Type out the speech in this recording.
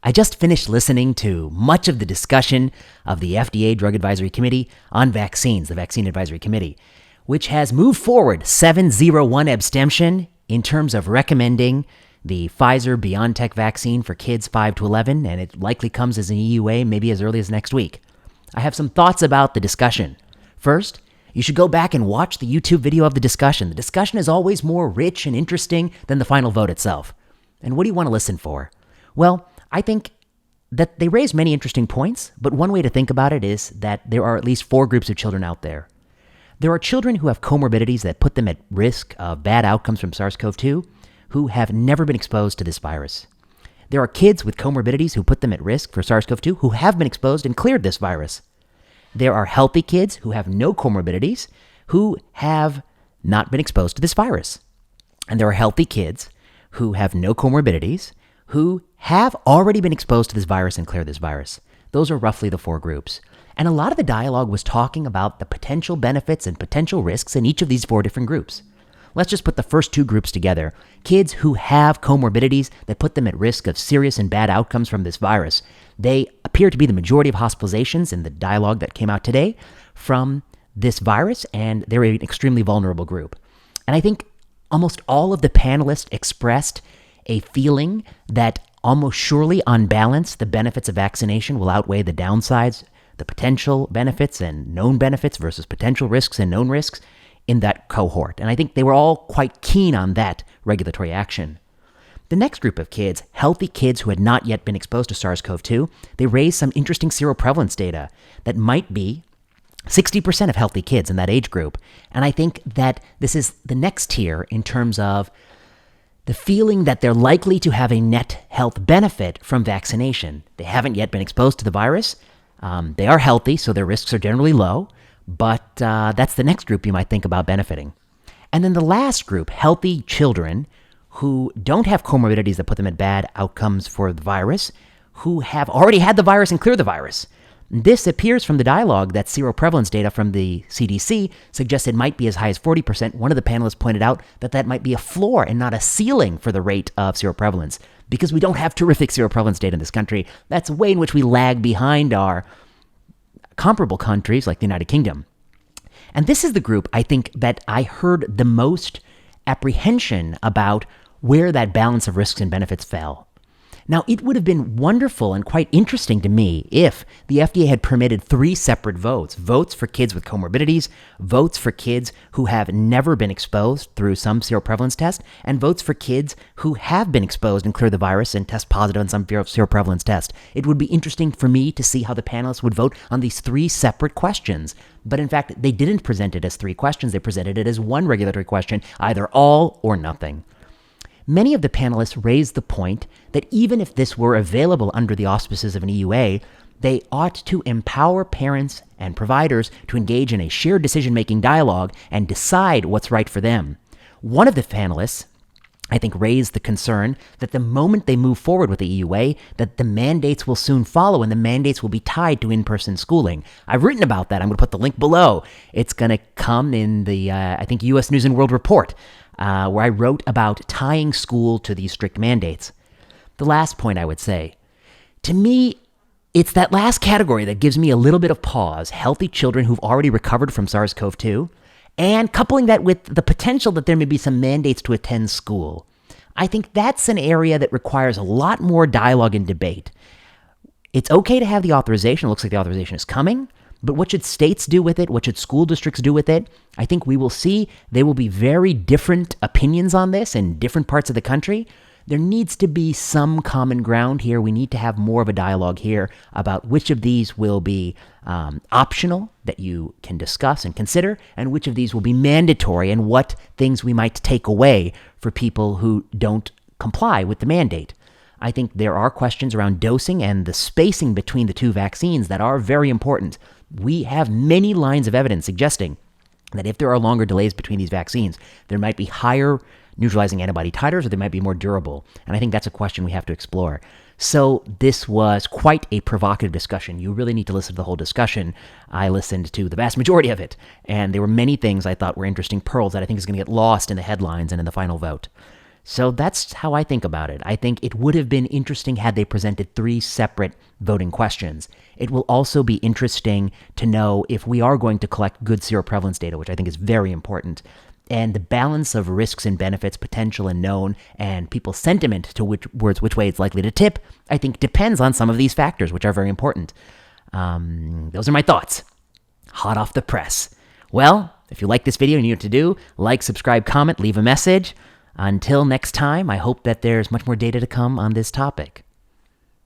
I just finished listening to much of the discussion of the FDA Drug Advisory Committee on vaccines, the Vaccine Advisory Committee, which has moved forward 701 abstention in terms of recommending the Pfizer-BioNTech vaccine for kids 5 to 11, and it likely comes as an EUA maybe as early as next week. I have some thoughts about the discussion. First, you should go back and watch the YouTube video of the discussion. The discussion is always more rich and interesting than the final vote itself. And what do you want to listen for? Well, I think that they raise many interesting points, but one way to think about it is that there are at least 4 groups of children out there. There are children who have comorbidities that put them at risk of bad outcomes from SARS-CoV-2 who have never been exposed to this virus. There are kids with comorbidities who put them at risk for SARS-CoV-2 who have been exposed and cleared this virus. There are healthy kids who have no comorbidities who have not been exposed to this virus. And there are healthy kids who have no comorbidities who have already been exposed to this virus and cleared this virus. Those are roughly the 4 groups. And a lot of the dialogue was talking about the potential benefits and potential risks in each of these 4 different groups. Let's just put the first 2 groups together. Kids who have comorbidities that put them at risk of serious and bad outcomes from this virus. They appear to be the majority of hospitalizations in the dialogue that came out today from this virus, and they're an extremely vulnerable group. And I think almost all of the panelists expressed a feeling that almost surely, on balance, the benefits of vaccination will outweigh the downsides, the potential benefits and known benefits versus potential risks and known risks in that cohort. And I think they were all quite keen on that regulatory action. The next group of kids, healthy kids who had not yet been exposed to SARS-CoV-2, they raised some interesting seroprevalence data that might be 60% of healthy kids in that age group. And I think that this is the next tier in terms of the feeling that they're likely to have a net health benefit from vaccination. They haven't yet been exposed to the virus. They are healthy, so their risks are generally low. But that's the next group you might think about benefiting. And then the last group, healthy children who don't have comorbidities that put them at bad outcomes for the virus, who have already had the virus and cleared the virus. This appears from the dialogue that seroprevalence data from the CDC suggests it might be as high as 40%. One of the panelists pointed out that that might be a floor and not a ceiling for the rate of seroprevalence because we don't have terrific seroprevalence data in this country. That's a way in which we lag behind our comparable countries like the United Kingdom. And this is the group I think that I heard the most apprehension about where that balance of risks and benefits fell. Now, it would have been wonderful and quite interesting to me if the FDA had permitted 3 separate votes. Votes for kids with comorbidities, votes for kids who have never been exposed through some seroprevalence test, and votes for kids who have been exposed and clear the virus and test positive on some seroprevalence test. It would be interesting for me to see how the panelists would vote on these 3 separate questions. But in fact, they didn't present it as 3 questions. They presented it as one regulatory question, either all or nothing. Many of the panelists raised the point that even if this were available under the auspices of an EUA, they ought to empower parents and providers to engage in a shared decision-making dialogue and decide what's right for them. One of the panelists, I think, raised the concern that the moment they move forward with the EUA, that the mandates will soon follow and the mandates will be tied to in-person schooling. I've written about that. I'm going to put the link below. It's going to come in the, I think, U.S. News & World Report, where I wrote about tying school to these strict mandates. The last point I would say, to me, it's that last category that gives me a little bit of pause. Healthy children who've already recovered from SARS-CoV-2, and coupling that with the potential that there may be some mandates to attend school. I think that's an area that requires a lot more dialogue and debate. It's okay to have the authorization. It looks like the authorization is coming. But what should states do with it? What should school districts do with it? I think we will see there will be very different opinions on this in different parts of the country. There needs to be some common ground here. We need to have more of a dialogue here about which of these will be optional that you can discuss and consider, and which of these will be mandatory, and what things we might take away for people who don't comply with the mandate. I think there are questions around dosing and the spacing between the 2 vaccines that are very important. We have many lines of evidence suggesting that if there are longer delays between these vaccines, there might be higher neutralizing antibody titers or they might be more durable. And I think that's a question we have to explore. So this was quite a provocative discussion. You really need to listen to the whole discussion. I listened to the vast majority of it, and there were many things I thought were interesting pearls that I think is going to get lost in the headlines and in the final vote. So that's how I think about it. I think it would have been interesting had they presented 3 separate voting questions. It will also be interesting to know if we are going to collect good seroprevalence data, which I think is very important. And the balance of risks and benefits, potential and known, and people's sentiment to which way it's likely to tip, I think depends on some of these factors, which are very important. Those are my thoughts. Hot off the press. Well, if you like this video and you know what to do, like, subscribe, comment, leave a message. Until next time, I hope that there's much more data to come on this topic.